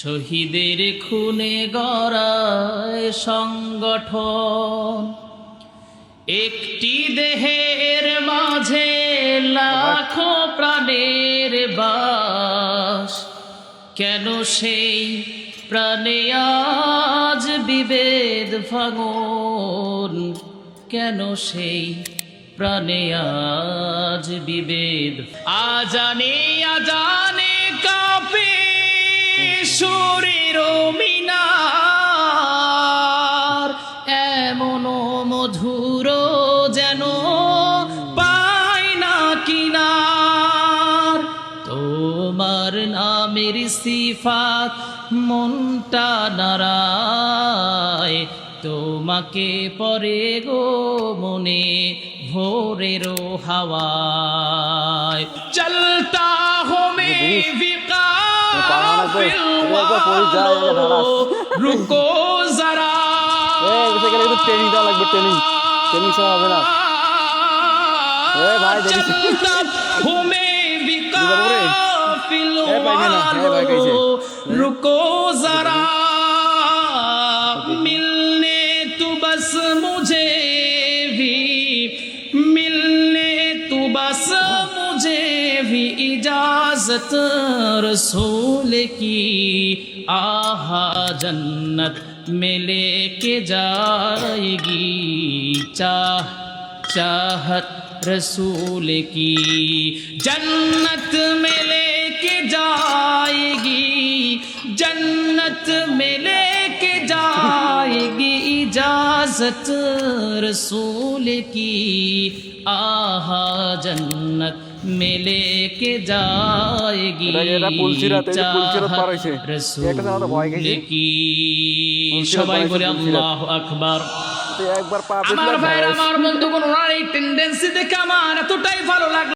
শহীদের খুনে গড়ায় সংগঠন, একটি দেহের মাঝে লাখো প্রাণের বাস। কেন সেই প্রাণে আজ বিভেদ ভাঙন, কেন সেই প্রাণে আজ বিভেদ। আজানে আজানে কাঁপে শরীর মিনার, এমন মধুর যেন পায় না কিনার। তোমার নামের সিফাত মনটা নারায়, তোমাকে পরে গো মনে ভোরেরও হাওয়ায়। চলতা হো মে রুকো জরা, ট্রেনিং দেওয়া লাগবে, ট্রেনিং সব হবে না। চলতা হো মে বিকাফিল ওয়াদো, রুকো জরা मिलने तू बस मुझे भी, मिलने तू बस मुझे भी इजाजत रसूल की। आहा जन्नत में लेके जाएगी चाहत रसूल की, जन्नत में लेके जाएगी, जन्नत में लेके जाएगी इजाजत रसूल की। आहा जन्नत में लेके जाएगी चाहत रसूल की। সবাই বলে আল্লাহু আকবার। আমার ভাইরা, আমার বন্ধুগণ, ওনার এই টেন্ডেন্সি দেখে আমার এতটাই ভালো লাগলো।